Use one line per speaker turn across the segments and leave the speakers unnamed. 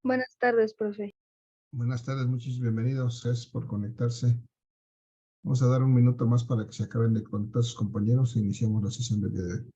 Buenas tardes, profe.
Buenas tardes, muchos bienvenidos. Gracias por conectarse. Vamos a dar un minuto más para que se acaben de conectar sus compañeros e iniciamos la sesión del día de hoy.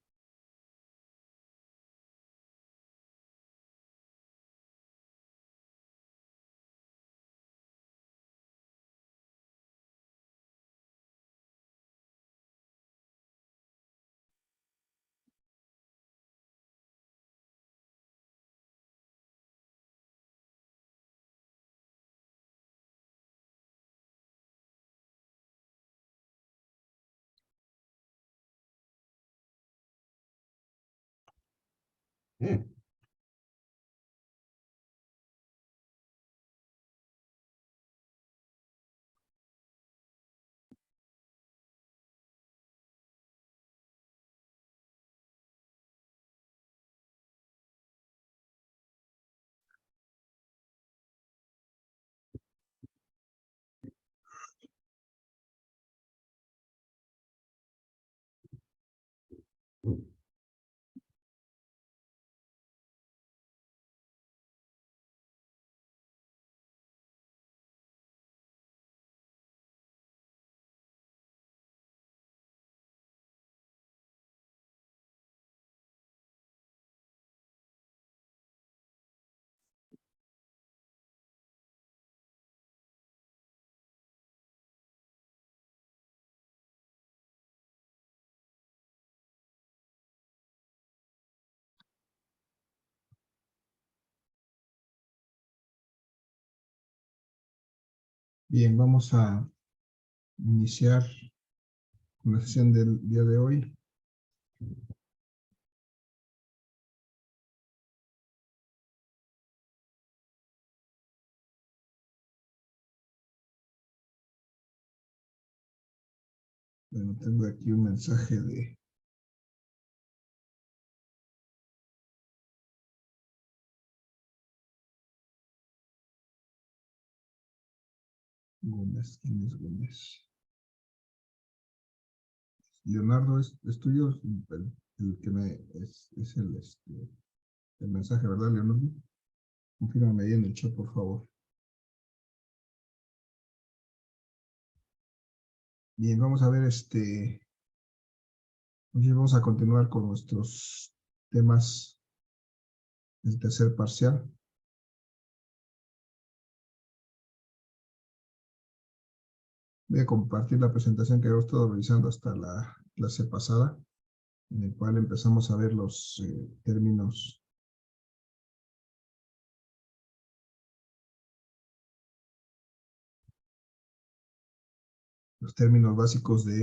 Bien, vamos a iniciar con la sesión del día de hoy. Bueno, tengo aquí un mensaje de Gómez. ¿Quién es Gómez? Leonardo, ¿es tuyo? El que es el mensaje, ¿verdad, Leonardo? Confírmame ahí en el chat, por favor. Bien, vamos a ver hoy vamos a continuar con nuestros temas del tercer parcial. Voy a compartir la presentación que hemos estado revisando hasta la clase pasada, en el cual empezamos a ver los términos básicos de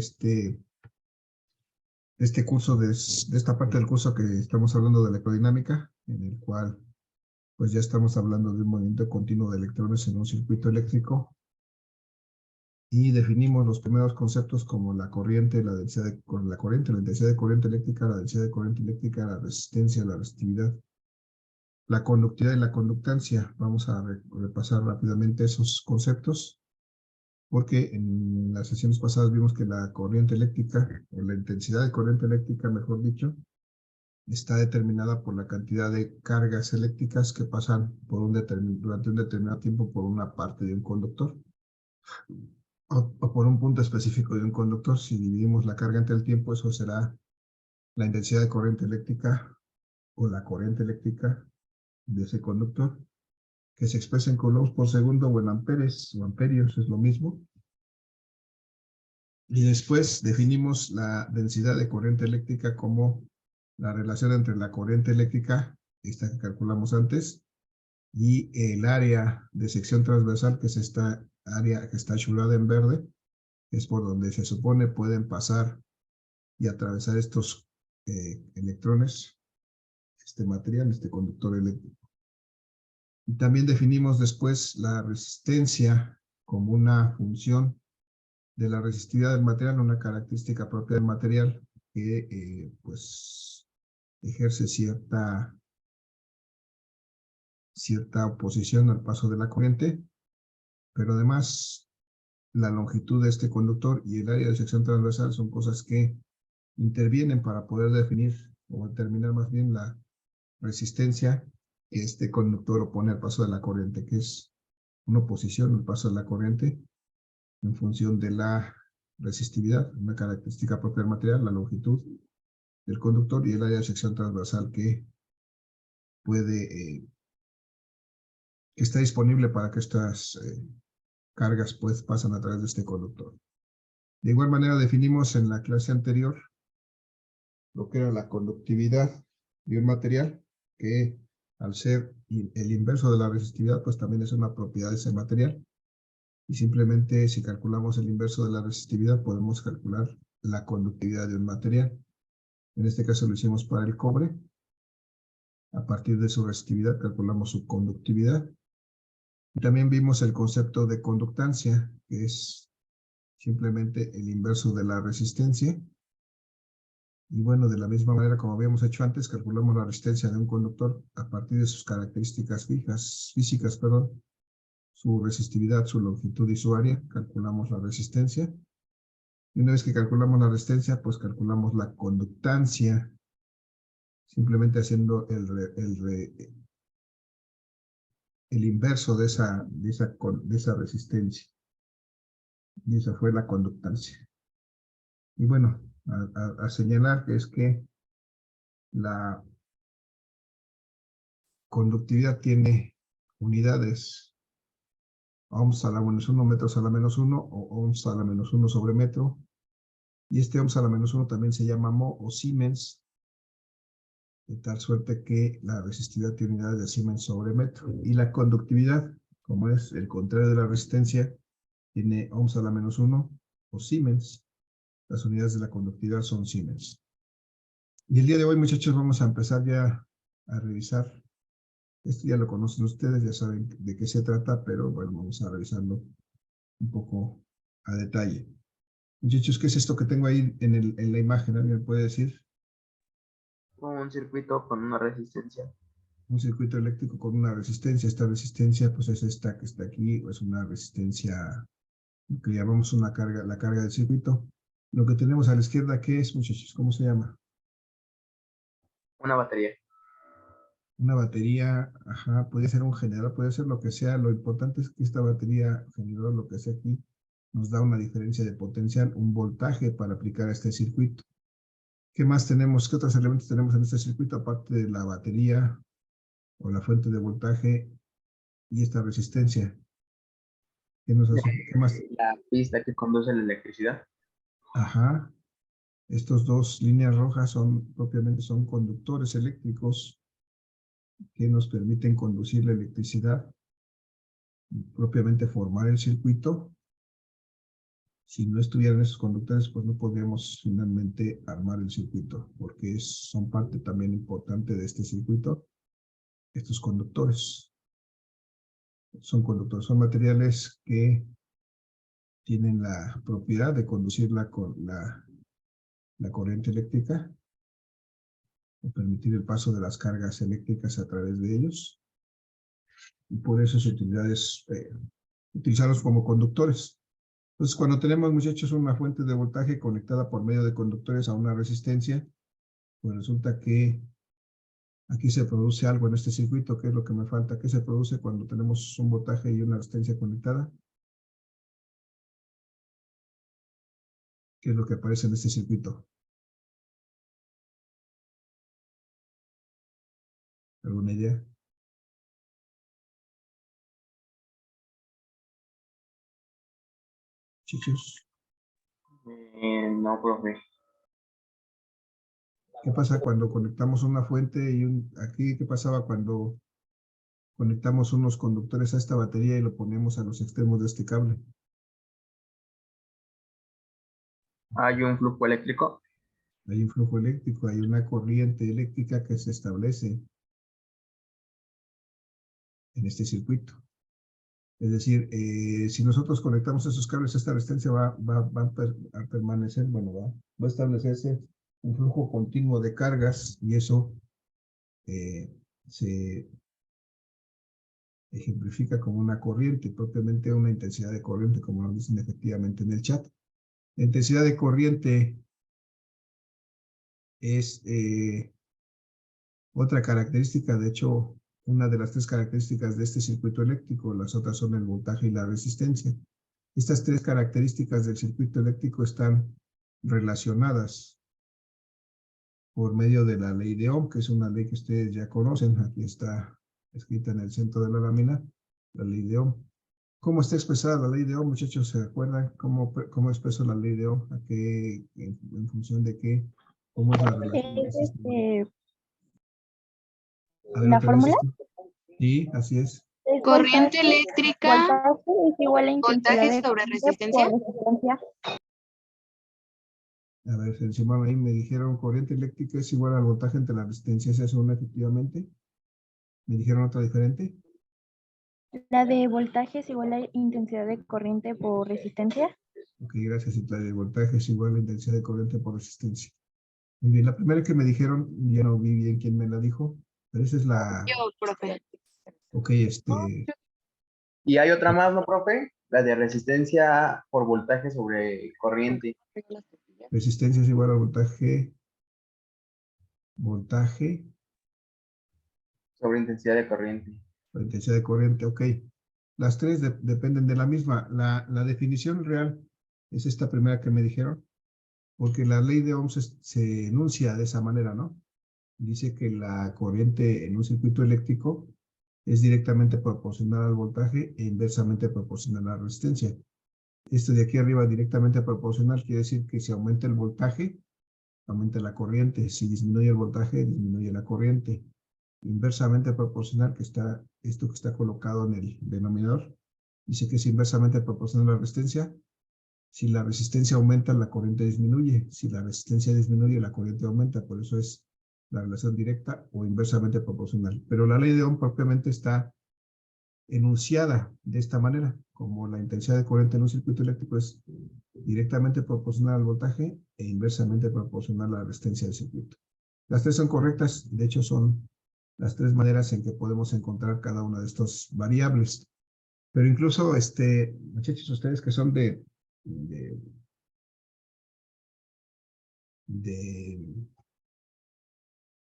este curso, de esta parte del curso que estamos hablando de electrodinámica, en el cual pues ya estamos hablando de un movimiento continuo de electrones en un circuito eléctrico y definimos los primeros conceptos como la corriente, la densidad la intensidad de corriente eléctrica, la densidad de corriente eléctrica, la resistencia, la resistividad, la conductividad y la conductancia. Vamos a repasar rápidamente esos conceptos, porque en las sesiones pasadas vimos que la corriente eléctrica, o la intensidad de corriente eléctrica, mejor dicho, está determinada por la cantidad de cargas eléctricas que pasan durante un determinado tiempo por una parte de un conductor, o por un punto específico de un conductor. Si dividimos la carga entre el tiempo, eso será la intensidad de corriente eléctrica o la corriente eléctrica de ese conductor, que se expresa en coulombs por segundo o en amperes o amperios, es lo mismo. Y después definimos la densidad de corriente eléctrica como la relación entre la corriente eléctrica, esta que calculamos antes, y el área de sección transversal, que es esta área que está chulada en verde, es por donde se supone pueden pasar y atravesar estos electrones, este material, este conductor eléctrico. Y también definimos después la resistencia como una función de la resistividad del material, una característica propia del material que pues ejerce cierta oposición al paso de la corriente, pero además la longitud de este conductor y el área de sección transversal son cosas que intervienen para poder definir o determinar más bien la resistencia este conductor opone al paso de la corriente, que es una oposición al paso de la corriente en función de la resistividad, una característica propia del material, la longitud del conductor y el área de sección transversal que puede, que está disponible para que estas cargas pues pasan a través de este conductor. De igual manera definimos en la clase anterior lo que era la conductividad de un material, que al ser el inverso de la resistividad, pues también es una propiedad de ese material. Y simplemente si calculamos el inverso de la resistividad, podemos calcular la conductividad de un material. En este caso lo hicimos para el cobre. A partir de su resistividad calculamos su conductividad. Y también vimos el concepto de conductancia, que es simplemente el inverso de la resistencia. Y bueno, de la misma manera como habíamos hecho antes, calculamos la resistencia de un conductor a partir de sus características físicas, su resistividad, su longitud y su área, calculamos la resistencia. Y una vez que calculamos la resistencia, pues calculamos la conductancia, simplemente haciendo el inverso de esa resistencia. Y esa fue la conductancia. Y bueno, a señalar que es que la conductividad tiene unidades ohms a la -1, metros a la -1 o ohms a la -1 sobre metro. Y este ohms a la -1 también se llama mho o Siemens, de tal suerte que la resistividad tiene unidades de Siemens sobre metro. Y la conductividad, como es el contrario de la resistencia, tiene ohms a la -1 o Siemens. Las unidades de la conductividad son Siemens. Y el día de hoy, muchachos, vamos a empezar ya a revisar. Esto ya lo conocen ustedes, ya saben de qué se trata, pero bueno, vamos a revisarlo un poco a detalle. Muchachos, ¿qué es esto que tengo ahí en la imagen? ¿Alguien me puede decir?
Un circuito con una resistencia.
Un circuito eléctrico con una resistencia. Esta resistencia, pues es esta que está aquí, es una resistencia que llamamos una carga, la carga del circuito. Lo que tenemos a la izquierda, ¿qué es, muchachos? ¿Cómo se llama?
Una batería.
Una batería, ajá, puede ser un generador, puede ser lo que sea. Lo importante es que esta batería, generador, lo que sea aquí, nos da una diferencia de potencial, un voltaje para aplicar a este circuito. ¿Qué más tenemos? ¿Qué otros elementos tenemos en este circuito? Aparte de la batería o la fuente de voltaje y esta resistencia. ¿Qué nos hace? ¿Qué más?
La pista que conduce la electricidad.
Ajá. Estos dos líneas rojas propiamente son conductores eléctricos que nos permiten conducir la electricidad, propiamente formar el circuito. Si no estuvieran esos conductores, pues no podríamos finalmente armar el circuito, porque son parte también importante de este circuito, estos conductores. Son conductores, son materiales que tienen la propiedad de conducir la corriente eléctrica, o permitir el paso de las cargas eléctricas a través de ellos. Y por eso su utilidad es utilizarlos como conductores. Entonces, cuando tenemos, muchachos, una fuente de voltaje conectada por medio de conductores a una resistencia, pues resulta que aquí se produce algo en este circuito. ¿Qué es lo que me falta? ¿Qué se produce cuando tenemos un voltaje y una resistencia conectada? ¿Qué es lo que aparece en este circuito? ¿Alguna idea? Chicos,
No, profe.
¿qué pasa cuando conectamos una fuente aquí? ¿Qué pasaba cuando conectamos unos conductores a esta batería y lo ponemos a los extremos de este cable?
Hay un flujo eléctrico.
Hay un flujo eléctrico, hay una corriente eléctrica que se establece en este circuito. Es decir, si nosotros conectamos esos cables, esta resistencia va a permanecer, bueno, va a establecerse un flujo continuo de cargas y eso se ejemplifica como una corriente, propiamente una intensidad de corriente, como nos dicen efectivamente en el chat. La intensidad de corriente es otra característica, de hecho, una de las tres características de este circuito eléctrico. Las otras son el voltaje y la resistencia. Estas tres características del circuito eléctrico están relacionadas por medio de la ley de Ohm, que es una ley que ustedes ya conocen. Aquí está escrita en el centro de la lámina, la ley de Ohm. ¿Cómo está expresada la ley de Ohm, muchachos? ¿Se acuerdan cómo expreso la ley de Ohm? ¿A qué, en función de qué? ¿Cómo es la relación de
Es
ese sistema? A ver,
la
otra vez
fórmula.
esto. Sí, así es.
Es
Corriente
voltaje,
eléctrica,
voltaje es igual a intensidad
voltaje
de
sobre
corriente
resistencia.
por resistencia.
A ver, encima ahí me dijeron corriente eléctrica es igual al voltaje entre las resistencias. ¿Es una efectivamente? ¿Me dijeron otra diferente?
La de voltaje es igual a intensidad de corriente por resistencia.
Ok, gracias. Y la de voltaje es igual a la intensidad de corriente por resistencia. Muy bien, la primera que me dijeron, ya no vi bien quién me la dijo, pero esa es la...
Yo, profe.
Ok,
Y hay otra más, ¿no, profe? La de resistencia por voltaje sobre corriente.
resistencia es igual a voltaje
Sobre intensidad de corriente.
por intensidad de corriente, ok. Las tres dependen de la misma. La definición real es esta primera que me dijeron, porque la ley de Ohm se enuncia de esa manera, ¿no? Dice que la corriente en un circuito eléctrico es directamente proporcional al voltaje e inversamente proporcional a la resistencia. Esto de aquí arriba directamente proporcional quiere decir que si aumenta el voltaje, aumenta la corriente. Si disminuye el voltaje, disminuye la corriente. Inversamente proporcional, que está esto que está colocado en el denominador, dice que es inversamente proporcional a la resistencia. Si la resistencia aumenta, la corriente disminuye. Si la resistencia disminuye, la corriente aumenta. Por eso es la relación directa o inversamente proporcional. Pero la ley de Ohm propiamente está enunciada de esta manera, como la intensidad de corriente en un circuito eléctrico es directamente proporcional al voltaje e inversamente proporcional a la resistencia del circuito. Las tres son correctas, de hecho son las tres maneras en que podemos encontrar cada una de estas variables. Pero incluso, muchachos, ustedes que son de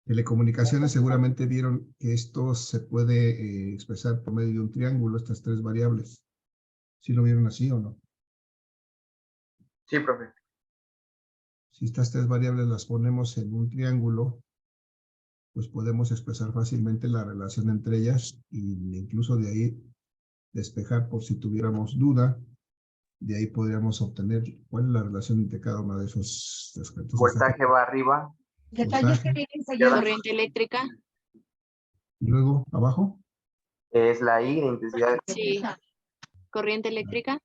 telecomunicaciones seguramente vieron que esto se puede expresar por medio de un triángulo, estas tres variables. ¿Sí lo vieron así o no?
Sí, profe.
Si estas tres variables las ponemos en un triángulo, pues podemos expresar fácilmente la relación entre ellas e incluso de ahí despejar por si tuviéramos duda. De ahí podríamos obtener cuál es la relación entre cada una de esos. Entonces,
Voltaje va arriba.
voltaje,
Corriente eléctrica.
y luego abajo,
Es la I de intensidad de
Sí. Corriente eléctrica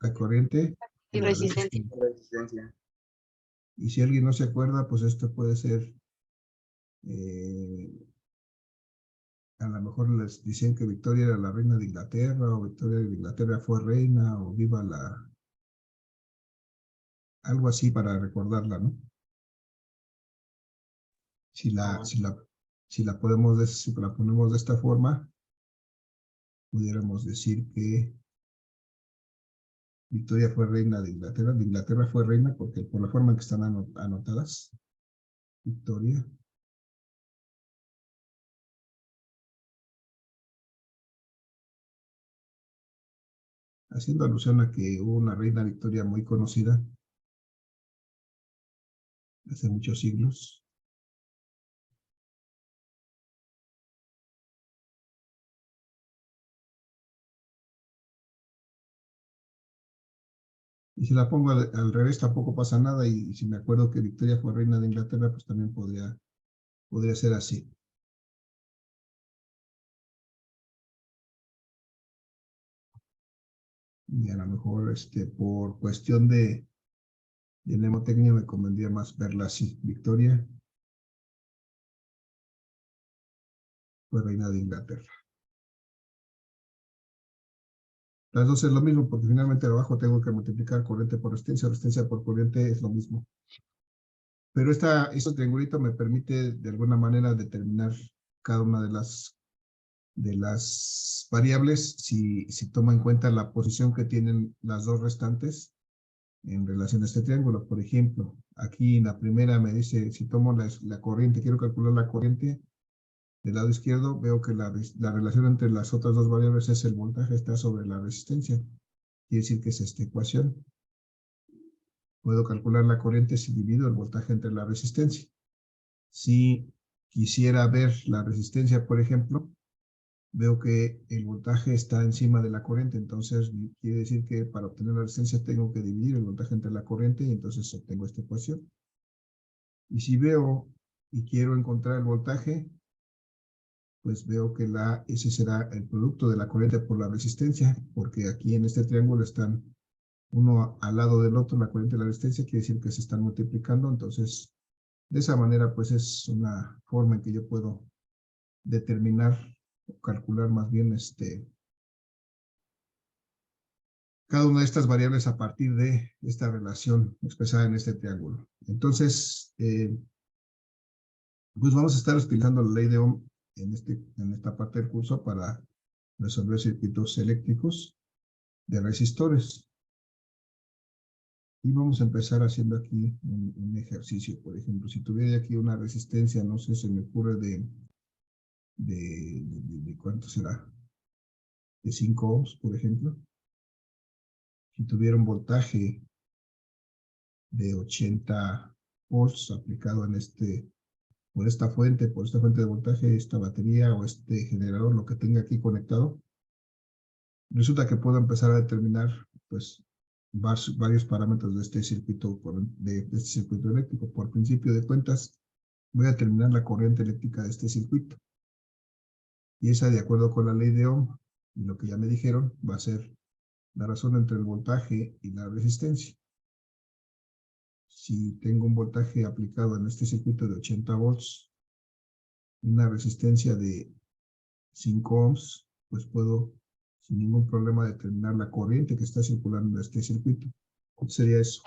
la corriente
y
la
resistencia.
resistencia.
Y si alguien no se acuerda, pues esto puede ser, a lo mejor les dicen que Victoria era la reina de Inglaterra, o Victoria de Inglaterra fue reina, o viva la... Algo así para recordarla, ¿no? Si la ponemos de esta forma, pudiéramos decir que Victoria fue reina de Inglaterra fue reina porque por la forma en que están anotadas, Victoria. Haciendo alusión a que hubo una reina Victoria muy conocida hace muchos siglos. Y si la pongo al revés tampoco pasa nada, y si me acuerdo que Victoria fue reina de Inglaterra, pues también podría ser así. Y a lo mejor por cuestión de mnemotecnia me convendría más verla así. Victoria fue reina de Inglaterra. Las dos es lo mismo, porque finalmente abajo tengo que multiplicar corriente por resistencia por corriente es lo mismo. Pero este triangulito me permite de alguna manera determinar cada una de las variables si toma en cuenta la posición que tienen las dos restantes en relación a este triángulo. Por ejemplo, aquí en la primera me dice, si tomo la corriente, quiero calcular la corriente, Del lado izquierdo veo que la relación entre las otras dos variables es el voltaje está sobre la resistencia. Quiere decir que es esta ecuación. Puedo calcular la corriente si divido el voltaje entre la resistencia. Si quisiera ver la resistencia, por ejemplo, veo que el voltaje está encima de la corriente, entonces quiere decir que para obtener la resistencia tengo que dividir el voltaje entre la corriente y entonces obtengo esta ecuación. Y si veo y quiero encontrar el voltaje, pues veo que ese será el producto de la corriente por la resistencia, porque aquí en este triángulo están uno al lado del otro, la corriente y la resistencia, quiere decir que se están multiplicando, entonces de esa manera pues es una forma en que yo puedo determinar o calcular más bien cada una de estas variables a partir de esta relación expresada en este triángulo. Entonces, pues vamos a estar utilizando la ley de Ohm en esta parte del curso para resolver circuitos eléctricos de resistores. Y vamos a empezar haciendo aquí un ejercicio. Por ejemplo, si tuviera aquí una resistencia, no sé, se me ocurre de ¿cuánto será? De 5 ohms, por ejemplo. Si tuviera un voltaje de 80 volts aplicado en por esta fuente de voltaje, esta batería o este generador, lo que tenga aquí conectado, resulta que puedo empezar a determinar pues varios parámetros de este circuito eléctrico. Por principio de cuentas, voy a determinar la corriente eléctrica de este circuito. Y esa, de acuerdo con la ley de Ohm, y lo que ya me dijeron, va a ser la razón entre el voltaje y la resistencia. Si tengo un voltaje aplicado en este circuito de 80 volts, una resistencia de 5 ohms, pues puedo sin ningún problema determinar la corriente que está circulando en este circuito. ¿Cuánto sería eso?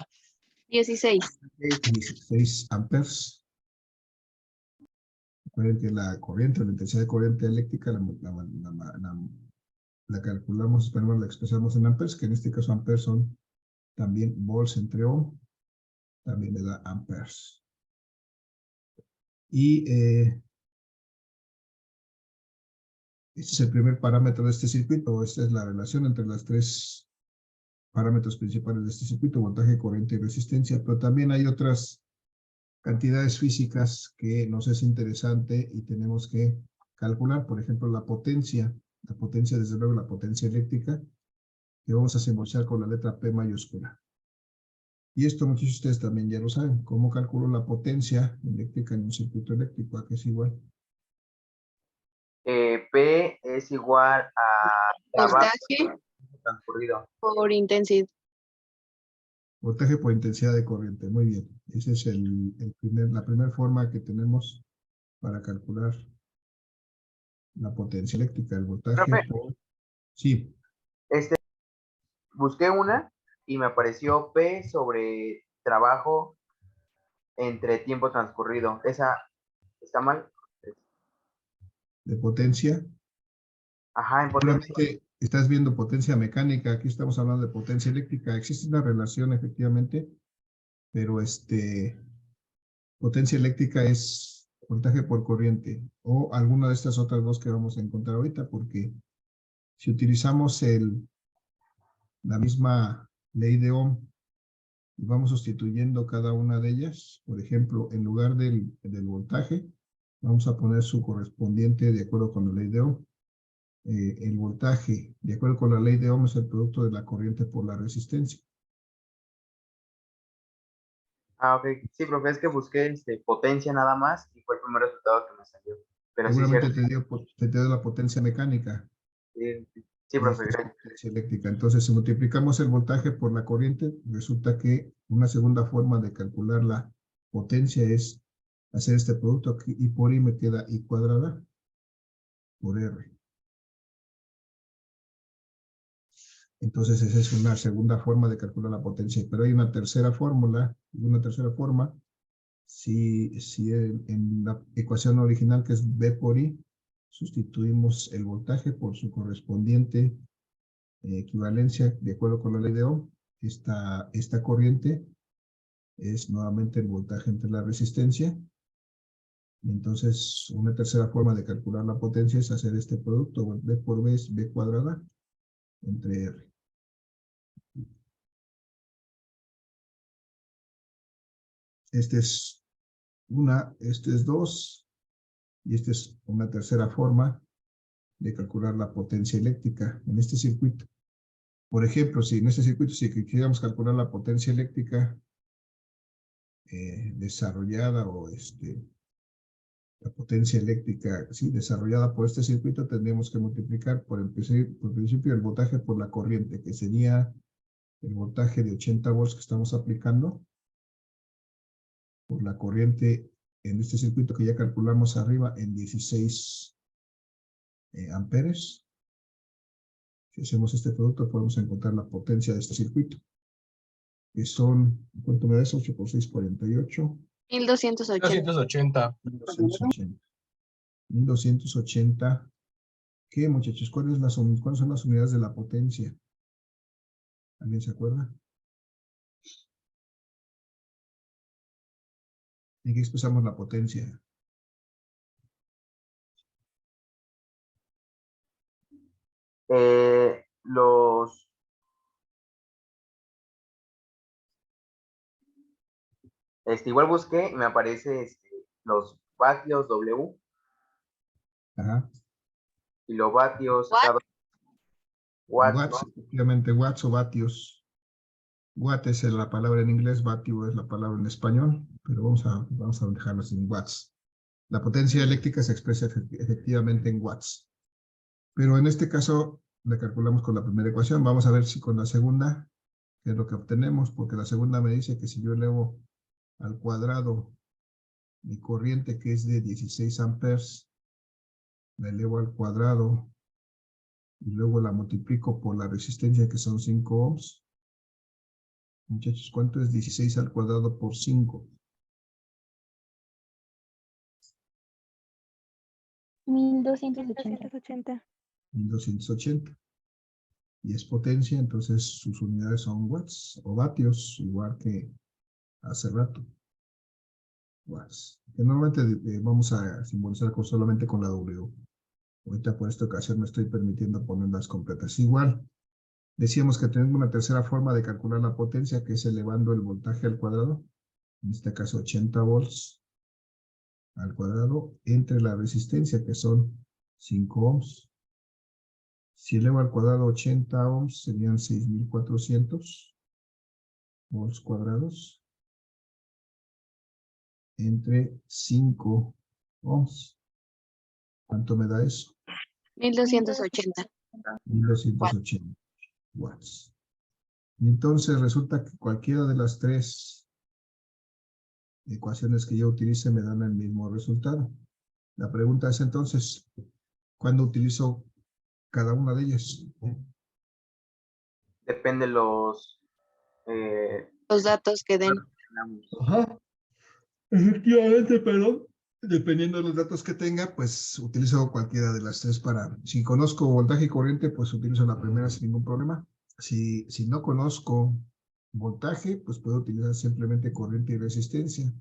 16.
16 amperes. Recuerden que la corriente, la intensidad de corriente eléctrica la calculamos, la expresamos en amperes, que en este caso amperes son también volts entre ohm, también le da amperes. Y este es el primer parámetro de este circuito. Esta es la relación entre los tres parámetros principales de este circuito, voltaje, corriente y resistencia. Pero también hay otras cantidades físicas que nos es interesante y tenemos que calcular. Por ejemplo, la potencia, desde luego la potencia eléctrica, que vamos a simbolizar con la letra P mayúscula. Y esto muchos de ustedes también ya lo saben. ¿Cómo calculo la potencia eléctrica en un circuito eléctrico? ¿A qué es igual?
P es igual a trabajo
Voltaje
transcurrido.
por intensidad.
Voltaje por intensidad de corriente. Muy bien. Esa es la primera forma que tenemos para calcular la potencia eléctrica, el voltaje
Profe,
por... Sí,
busqué una y me apareció P sobre trabajo entre tiempo transcurrido. ¿Esa está mal?
de potencia.
Ajá, en potencia.
Seguramente estás viendo potencia mecánica. Aquí estamos hablando de potencia eléctrica. Existe una relación, efectivamente, pero potencia eléctrica es voltaje por corriente o alguna de estas otras dos que vamos a encontrar ahorita, porque si utilizamos la misma ley de Ohm y vamos sustituyendo cada una de ellas, por ejemplo, en lugar del voltaje, vamos a poner su correspondiente de acuerdo con la ley de Ohm. El voltaje, de acuerdo con la ley de Ohm, es el producto de la corriente por la resistencia.
Ah, ok. Sí, profe, es que busqué potencia nada más y fue el primer resultado que me salió. Pero sí,
Seguramente
cierto.
te dio la potencia mecánica.
Sí, sí,
Y
profe,
esta es la
gracias.
potencia eléctrica. Entonces, si multiplicamos el voltaje por la corriente, resulta que una segunda forma de calcular la potencia es hacer este producto aquí, y por I me queda I cuadrada por R. Entonces, esa es una segunda forma de calcular la potencia. Pero hay una tercera forma, si en la ecuación original, que es V por I, sustituimos el voltaje por su correspondiente equivalencia de acuerdo con la ley de Ohm. Esta corriente es nuevamente el voltaje entre la resistencia Y entonces, una tercera forma de calcular la potencia es hacer este producto, B por B es B cuadrada entre R. Este es este es 2, y esta es una tercera forma de calcular la potencia eléctrica en este circuito. Por ejemplo, si en este circuito, si quisiéramos calcular la potencia eléctrica desarrollada o la potencia eléctrica desarrollada por este circuito, tendríamos que multiplicar por principio el voltaje por la corriente, que sería el voltaje de 80 volts que estamos aplicando por la corriente en este circuito que ya calculamos arriba en 16 amperes. Si hacemos este producto, podemos encontrar la potencia de este circuito, que son, ¿cuánto me da eso? 8 por 6, 48.
1280.
1280. 1280. ¿Qué, muchachos? ¿Cuáles son las unidades de la potencia? ¿Alguien se acuerda? ¿En qué expresamos la potencia?
Igual busqué y me aparece los vatios W,
Ajá.
kilovatios,
Watt.
cada watt,
Watts, efectivamente, watts o vatios. Watt es la palabra en inglés, vatio es la palabra en español, pero vamos a dejarlo en watts. La potencia eléctrica se expresa efectivamente en watts. Pero en este caso, la calculamos con la primera ecuación. Vamos a ver si con la segunda, qué es lo que obtenemos, porque la segunda me dice que si yo elevo al cuadrado mi corriente, que es de 16 amperes, la elevo al cuadrado y luego la multiplico por la resistencia, que son 5 ohms. Muchachos, ¿cuánto es 16 al cuadrado por 5?
1280.
1280. Y es potencia, entonces sus unidades son watts o vatios, igual que hace rato. Watts. Que normalmente vamos a simbolizar solamente con la W. Ahorita por esta ocasión me estoy permitiendo ponerlas completas. Igual, decíamos que tenemos una tercera forma de calcular la potencia, que es elevando el voltaje al cuadrado. En este caso 80 volts al cuadrado entre la resistencia, que son 5 ohms. Si elevo al cuadrado 80 ohms, serían 6400 volts cuadrados entre 5 ohms. ¿Cuánto me da eso?
1280.
1280 watts. Y entonces resulta que cualquiera de las tres ecuaciones que yo utilice me dan el mismo resultado. La pregunta es entonces, ¿cuándo utilizo cada una de ellas?
depende
Los datos que den.
Ajá, efectivamente, pero dependiendo de los datos que tenga, pues utilizo cualquiera de las tres para, si conozco voltaje y corriente, pues utilizo la primera sin ningún problema. Si no conozco voltaje, pues puedo utilizar simplemente corriente y resistencia.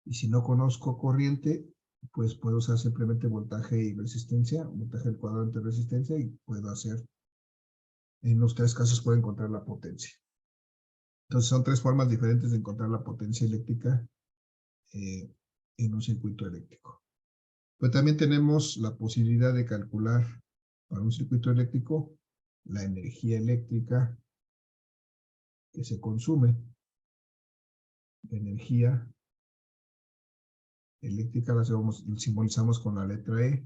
Y si no conozco corriente, pues puedo usar simplemente voltaje y resistencia, voltaje al cuadrado entre resistencia, y puedo hacer, en los tres casos puedo encontrar la potencia. Entonces son tres formas diferentes de encontrar la potencia eléctrica en un circuito eléctrico. Pues también tenemos la posibilidad de calcular para un circuito eléctrico la energía eléctrica que se consume. La energía eléctrica la simbolizamos con la letra E,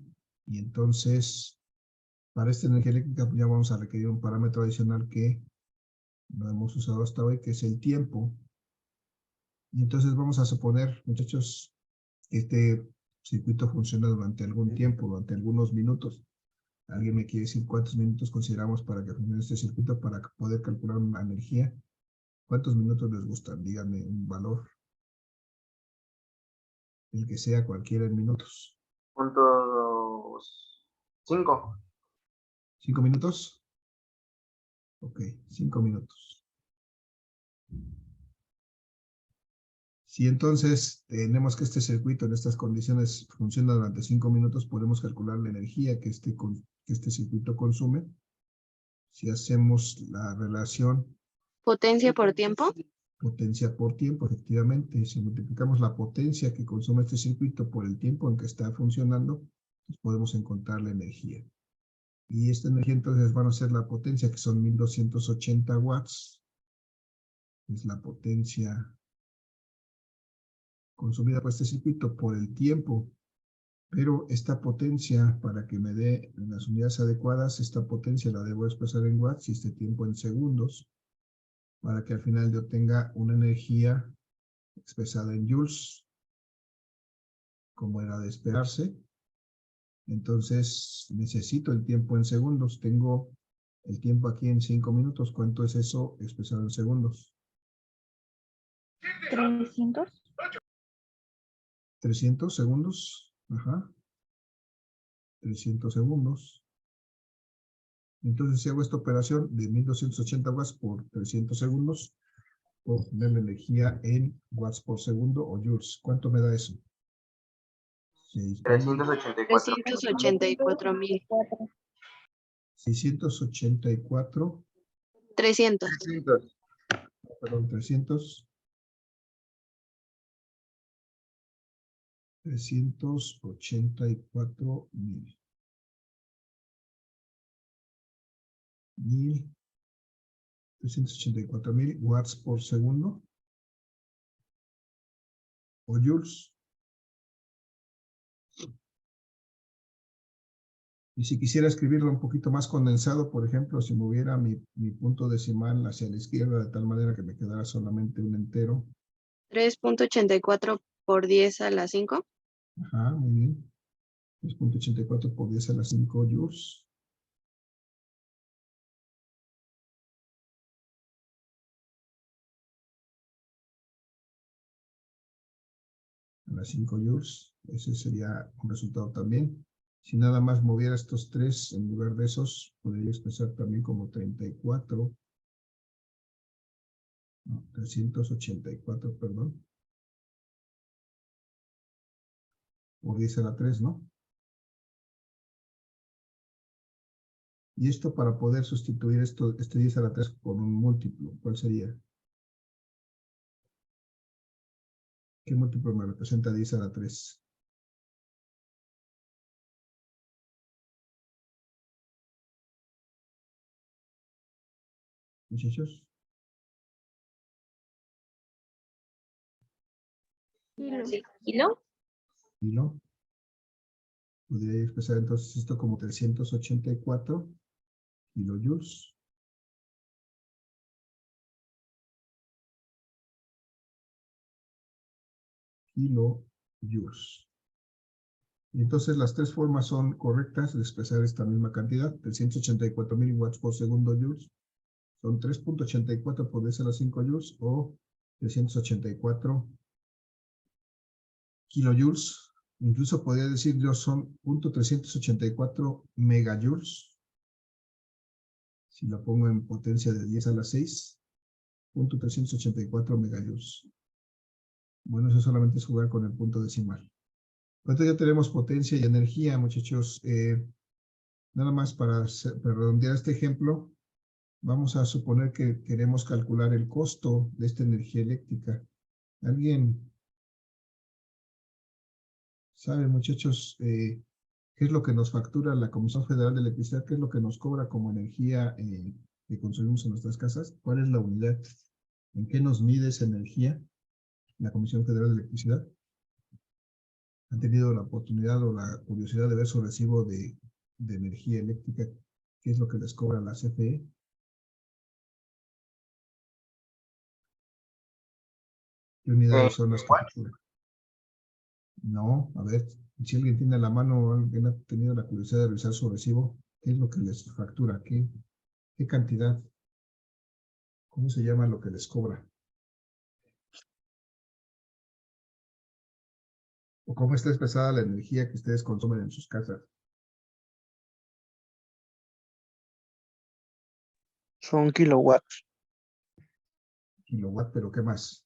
y entonces para esta energía eléctrica ya vamos a requerir un parámetro adicional que no hemos usado hasta hoy, que es el tiempo. Y entonces vamos a suponer, muchachos, que este circuito funciona durante algún tiempo, durante algunos minutos. ¿Alguien me quiere decir cuántos minutos consideramos para que funcione este circuito para poder calcular una energía? ¿Cuántos minutos les gustan? Díganme un valor. El que sea, cualquiera en minutos.
puntos 5.
¿5 minutos? Ok, 5 minutos. Si entonces tenemos que este circuito en estas condiciones funciona durante 5 minutos, podemos calcular la energía que este circuito consume. Si hacemos la relación
Potencia por tiempo.
potencia por tiempo, efectivamente, si multiplicamos la potencia que consume este circuito por el tiempo en que está funcionando, pues podemos encontrar la energía. Y esta energía entonces van a ser la potencia, que son 1280 watts. Es la potencia consumida por este circuito por el tiempo. Pero esta potencia, para que me dé las unidades adecuadas, esta potencia la debo expresar en watts y este tiempo en segundos, para que al final yo tenga una energía expresada en joules, como era de esperarse. Entonces necesito el tiempo en segundos. Tengo el tiempo aquí en 5 minutos. ¿Cuánto es eso expresado en segundos?
300.
300 segundos. Ajá. 300 segundos. Entonces, si hago esta operación de 1280 watts por 300 segundos, puedo poner la energía en watts por segundo o joules. ¿Cuánto me da eso?
384.
384,000.
684,
300.
300.
perdón, 384 mil. 384,000 watts por segundo o joules. Y si quisiera escribirlo un poquito más condensado, por ejemplo, si moviera mi punto decimal hacia la izquierda de tal manera que me quedara solamente un entero.
3.84 por 10 a la 5.
Ajá, muy bien. 3.84 por 10 a la 5 joules. A las 5 joules. Ese sería un resultado también. Si nada más moviera estos tres en lugar de esos, podría expresar también como 34. No, 384, perdón. Por 10 a la 3, ¿no? Y esto para poder sustituir este 10 a la 3 por un múltiplo, ¿cuál sería? ¿Qué múltiplo me representa 10 a la 3? Muchachos.
¿Kilo?
Kilo. Podría expresar entonces esto como 384 kilojoules. Kilojoules. Y entonces las tres formas son correctas de expresar esta misma cantidad, 384,000 watts por segundo joules. Son 3.84 por 10 a la 5 joules o 384 kilojoules. Incluso podría decir yo son 0.384 megajoules. Si la pongo en potencia de 10 a la 6, 0.384 megajoules. Bueno, eso solamente es jugar con el punto decimal. Entonces ya tenemos potencia y energía, muchachos. Nada más para redondear este ejemplo, vamos a suponer que queremos calcular el costo de esta energía eléctrica. ¿Alguien sabe, muchachos, qué es lo que nos factura la Comisión Federal de Electricidad? ¿Qué es lo que nos cobra como energía que consumimos en nuestras casas? ¿Cuál es la unidad? ¿En qué nos mide esa energía la Comisión Federal de Electricidad? ¿Han tenido la oportunidad o la curiosidad de ver su recibo de energía eléctrica? ¿Qué es lo que les cobra la CFE? ¿Qué unidades son las que facturan? No, a ver, si alguien tiene a la mano, alguien ha tenido la curiosidad de revisar su recibo, ¿qué es lo que les factura? ¿Qué cantidad? ¿Cómo se llama lo que les cobra? ¿O cómo está expresada la energía que ustedes consumen en sus casas?
Son kilowatts.
Kilowatt, pero ¿qué más?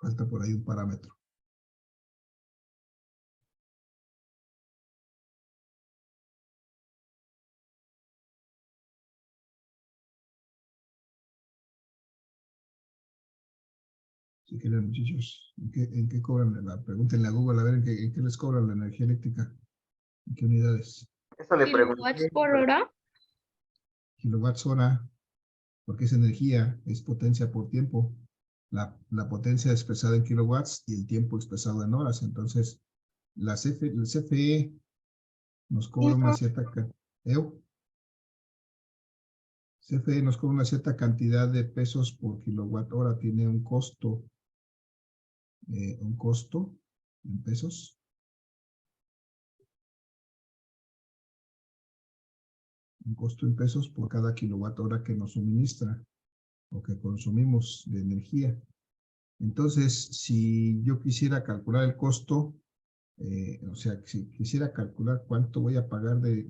Falta por ahí un parámetro. Si quieren, muchachos, ¿en qué cobran? Pregúntenle a Google a ver en qué les cobran la energía eléctrica. ¿En qué unidades?
Eso le
¿Kilowatts
pregunté.
por hora?
Kilowatts hora, porque es energía, es potencia por tiempo. La potencia expresada en kilowatts y el tiempo expresado en horas. Entonces, el CFE nos cobra una cierta CFE nos cobra una cierta cantidad de pesos por kilowatt hora. Tiene un costo en pesos. Un costo en pesos por cada kilowatt hora que nos suministra o que consumimos de energía. Entonces, si yo quisiera calcular el costo, o sea, si quisiera calcular cuánto voy a pagar de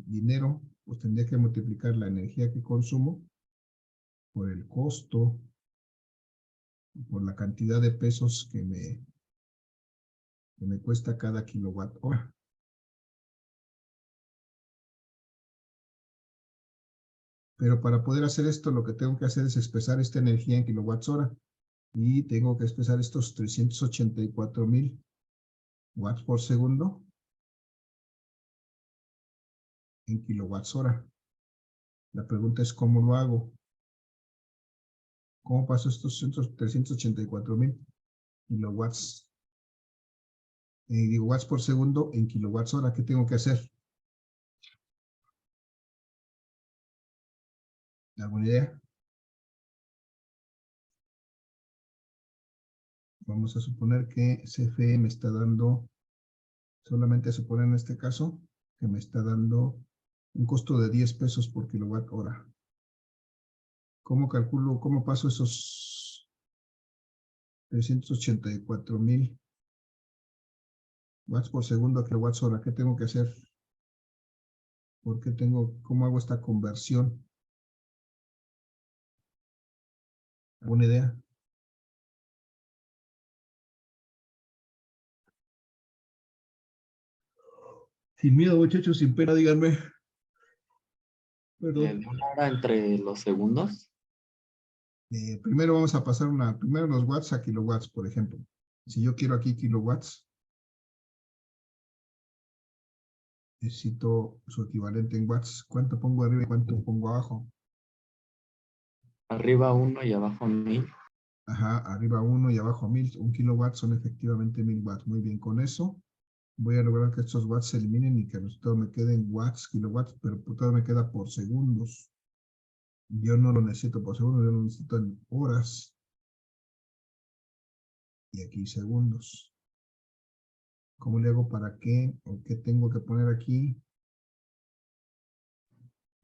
dinero, pues tendría que multiplicar la energía que consumo por el costo, por la cantidad de pesos que me cuesta cada kilowatt hora. Pero para poder hacer esto, lo que tengo que hacer es expresar esta energía en kilowatts hora. Y tengo que expresar estos 384,000 watts por segundo en kilowatts hora. La pregunta es cómo lo hago. ¿Cómo paso estos 384,000 kilowatts? Watts por segundo en kilowatts hora. ¿Qué tengo que hacer? ¿Alguna idea? Vamos a suponer que CFE me está dando, solamente a suponer en este caso, que me está dando un costo de 10 pesos por kilowatt hora. ¿Cómo calculo, cómo paso esos 384,000 watts por segundo a kilowatts hora? ¿Qué tengo que hacer? ¿Cómo hago esta conversión? ¿Alguna idea? Sin miedo, muchachos, sin pena, díganme. Perdón.
¿De una hora entre los segundos?
Primero vamos a pasar primero los watts a kilowatts, por ejemplo. Si yo quiero aquí kilowatts, necesito su equivalente en watts. ¿Cuánto pongo arriba y cuánto pongo abajo?
Arriba 1 y abajo 1000.
Ajá, arriba 1 y abajo 1000. Un kilowatt son efectivamente 1000 watts. Muy bien, con eso voy a lograr que estos watts se eliminen y que el resultado me quede en watts, kilowatts, pero todo me queda por segundos. Yo no lo necesito por segundos, yo lo necesito en horas. Y aquí segundos. ¿Cómo le hago para qué? ¿O qué tengo que poner aquí?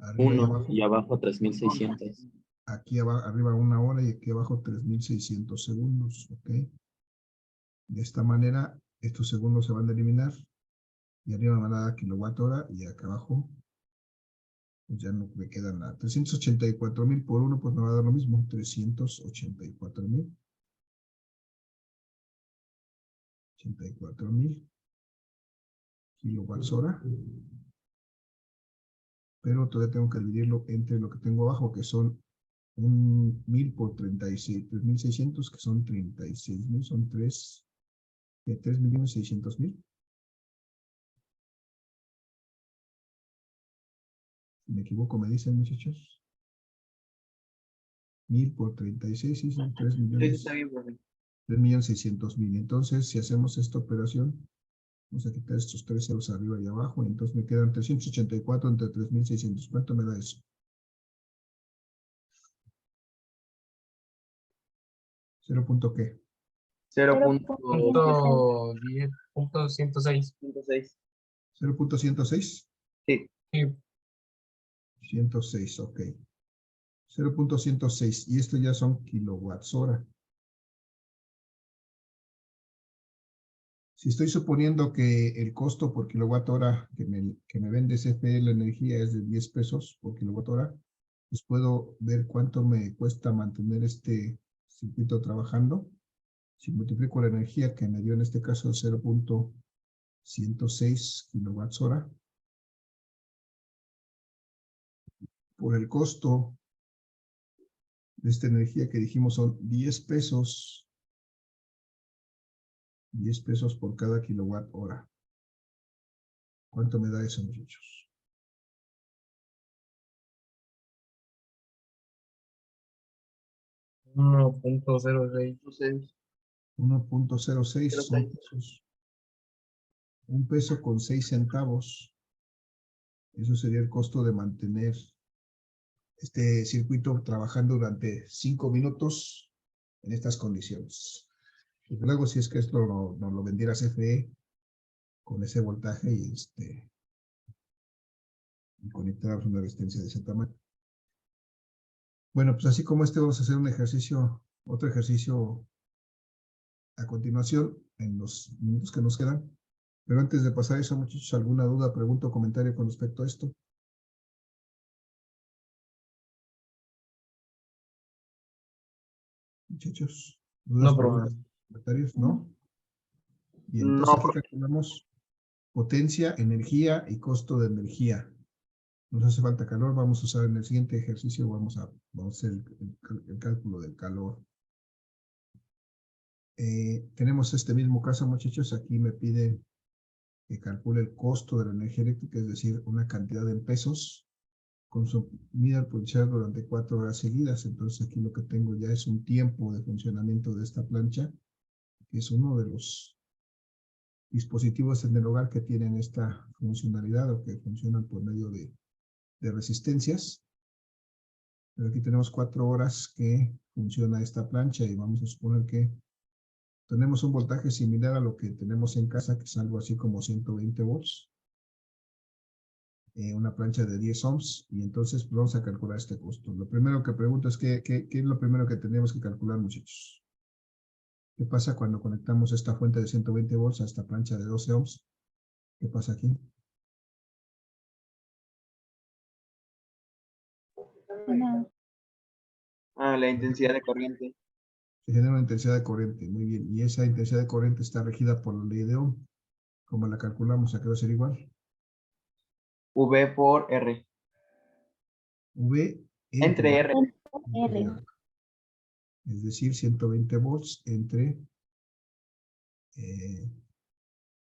Arriba
1 y abajo 3600.
Aquí arriba 1 hora y aquí abajo 3600 segundos. ¿Ok? De esta manera, estos segundos se van a eliminar. Y arriba me van a dar kilowatt hora y acá abajo pues ya no me quedan nada. 384,000 por 1, pues me va a dar lo mismo. 384,000. 84,000 kilowatts hora. Pero todavía tengo que dividirlo entre lo que tengo abajo, que son 1000 por 36, 3600, que son 36,000, son 3.600.000. Si me equivoco, me dicen, muchachos. 1000 por 36, sí, son 3 millones.
Está bien, profe.
3.600.000. Entonces, si hacemos esta operación, vamos a quitar estos 3 ceros arriba y abajo, y entonces me quedan 384 entre 3.600. ¿Cuánto me da eso? ¿0 punto qué?
0.10.106.
0.106.
Sí.
106, ok. 0.106. Y esto ya son kilowatts hora. Si estoy suponiendo que el costo por kilowatt hora que me vende CFE la energía es de 10 pesos por kilowatt hora, pues puedo ver cuánto me cuesta mantener este circuito trabajando. Si multiplico la energía que me dio en este caso 0.106 kilowatts hora por el costo de esta energía que dijimos son 10 pesos. 10 pesos por cada kilowatt hora. ¿Cuánto me da eso, muchachos?
$1.06.
1.06 son pesos. 1 peso con 6 centavos. Eso sería el costo de mantener este circuito trabajando durante 5 minutos en estas condiciones. Y luego, si es que esto nos lo vendiera CFE con ese voltaje y conectamos una resistencia de ese tamaño. Bueno, pues así como vamos a hacer un ejercicio, otro ejercicio a continuación en los minutos que nos quedan. Pero antes de pasar eso, muchachos, ¿alguna duda, pregunta o comentario con respecto a esto? Muchachos, ¿dudas,
No,
preguntas, comentarios? ¿No? Y entonces aquí calculamos potencia, energía y costo de energía. Nos hace falta calor, vamos a usar en el siguiente ejercicio, vamos a hacer el cálculo del calor. Tenemos este mismo caso, muchachos, aquí me pide que calcule el costo de la energía eléctrica, es decir, una cantidad en pesos, consumida al ponchar durante 4 horas seguidas. Entonces aquí lo que tengo ya es un tiempo de funcionamiento de esta plancha, que es uno de los dispositivos en el hogar que tienen esta funcionalidad o que funcionan por medio de resistencias. Pero aquí tenemos 4 horas que funciona esta plancha y vamos a suponer que tenemos un voltaje similar a lo que tenemos en casa, que es algo así como 120 volts. Una plancha de 10 ohms, y entonces pues, vamos a calcular este costo. Lo primero que pregunto es ¿qué es lo primero que tenemos que calcular, muchachos? ¿Qué pasa cuando conectamos esta fuente de 120 volts a esta plancha de 12 ohms? ¿Qué pasa aquí?
No.
La intensidad de corriente.
Se genera una intensidad de corriente, muy bien. Y esa intensidad de corriente está regida por la ley de Ohm. ¿Cómo la calculamos? ¿A qué va a ser igual?
V por R.
V
Entre R.
R.
Es decir, 120 volts entre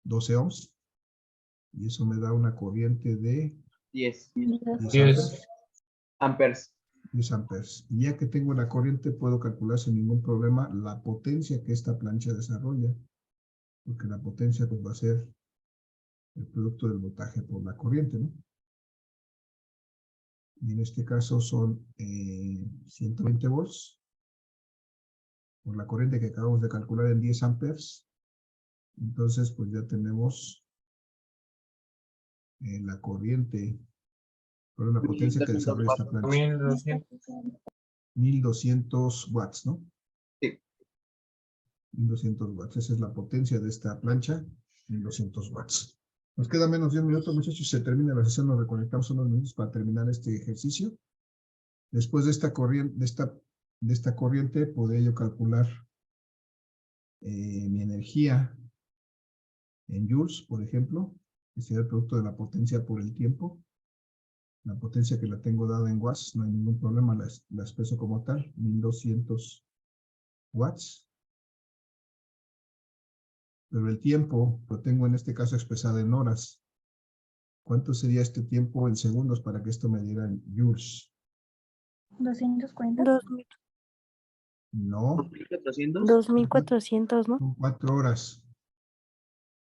12 ohms. Y eso me da una corriente de
10
10.
amperes.
10 amperes. Y ya que tengo la corriente, puedo calcular sin ningún problema la potencia que esta plancha desarrolla. Porque la potencia pues, va a ser el producto del voltaje por la corriente, ¿no? Y en este caso son 120 volts por la corriente que acabamos de calcular en 10 amperes. Entonces, pues ya tenemos la corriente, pero la potencia que desarrolla esta plancha. 1200 watts, ¿no?
Sí.
1200 watts. Esa es la potencia de esta plancha, 1200 watts. Nos queda menos de 1 minuto, muchachos. Se termina la sesión, nos reconectamos unos minutos para terminar este ejercicio. Después de esta corriente, podría yo calcular mi energía en joules, por ejemplo, que sería el producto de la potencia por el tiempo. La potencia que la tengo dada en watts, no hay ningún problema, la expreso como tal, 1200 watts. Pero el tiempo lo tengo en este caso expresado en horas. ¿Cuánto sería este tiempo en segundos para que esto me diera en joules?
240.
2400,
No,
400.
2400, ¿no?
son 4 horas.